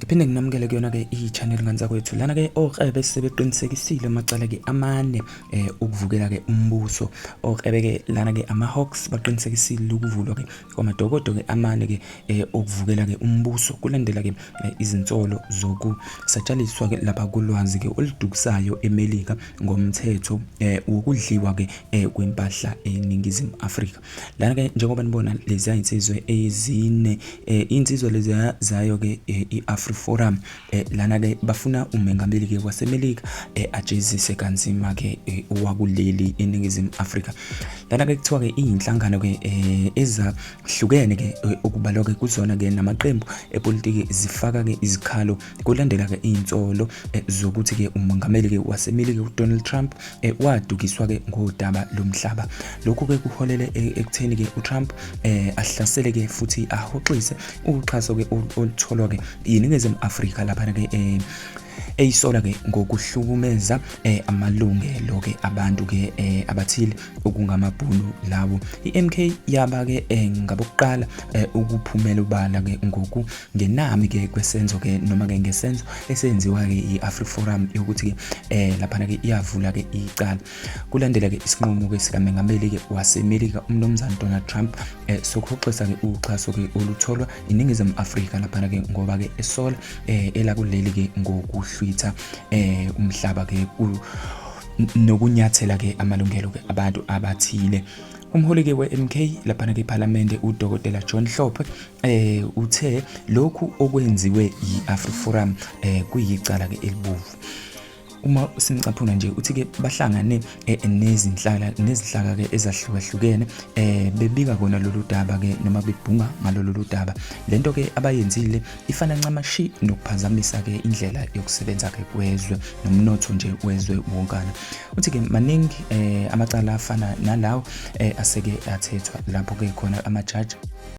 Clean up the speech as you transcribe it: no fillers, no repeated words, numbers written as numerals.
Ngiphinde nginamukele kuyona ke i-channel nganza kwethu lana ke okrebe sebeqinisekisile amacala ke amane ukuvukela ke umbuso. Okrebe ke lana ke ama-Hawks baqinisekisile ukuvulwa ke kwamadokodo ke amane ke ukuvukela ke umbuso kulandela ke izinsolo zokusatshaliswa ke lapha kulwazi ke oludukisayo eMelika ngomthetho ukudliwa ke kwempahla eNingizimu Afrika. Lana ke njengoba nibona lezi insizwe ezine insizwe lezi zayo ke i-AfriForum lana ke bafuna umengameli ke waseMelika ajezise kanzima ke owakuleli eNingizimu Afrika. Lana ke kuthiwa ke inhlangano ke ezahlukene ke okubalwa ke kuzona ke namaqembu epolitiki zifaka ke izikhalo kulandela ke insolo zokuthi ke umongameli ke waseMelika uDonald Trump wadukiswa ke ngodaba lomhlaba. Lokhu ke kuholele ekutheni ke uTrump ahlasele ke futhi ahoxise uxhaso ke olutholwa ke iNingizimu Afrika lapha ke eyisola ke ngokuhlukumeza amalungelo ke abantu ke abathile okungamabhunu lawo. iMK yaba ke ngabokuqala ukuphumela ubala ke ngokungenami ke kwesenzo ke noma ke ngesenzo esenziwa ke i-AfriForum yokuthi ke lapha ke iyavula ke icala kulandela ke isinqumo ke sikaMengameli ke waseMelika uMnumzane Donald Trump sokuxoxa ke uxhaso ke olutholwa iNingizimu Afrika lapha ke ngoba ke esola elakuleli ke ngokuhlwitha umhlaba ke nokunyathela ke amalungelo ke abantu abathile. Umholi ke we-MK lapha ke eParliament uDokotela John Hlophe uthe lokhu okwenziwe yi-AfriForum kuyicala ke elibovu. Uma simcaphuna nje uthi ke bahlangane nezinhlaka ke ezahlukahlukene bebika kona lolu daba ke noma bebhunga ngalolu daba. Lento ke abayenzile ifana ncamashi nokuphazamisa ke indlela yokusebenza ke kwezwe nomnotho nje wezwe wonkana. Uthi ke maningi amacala afana nalawo aseke athethwa lapho ke khona amajaji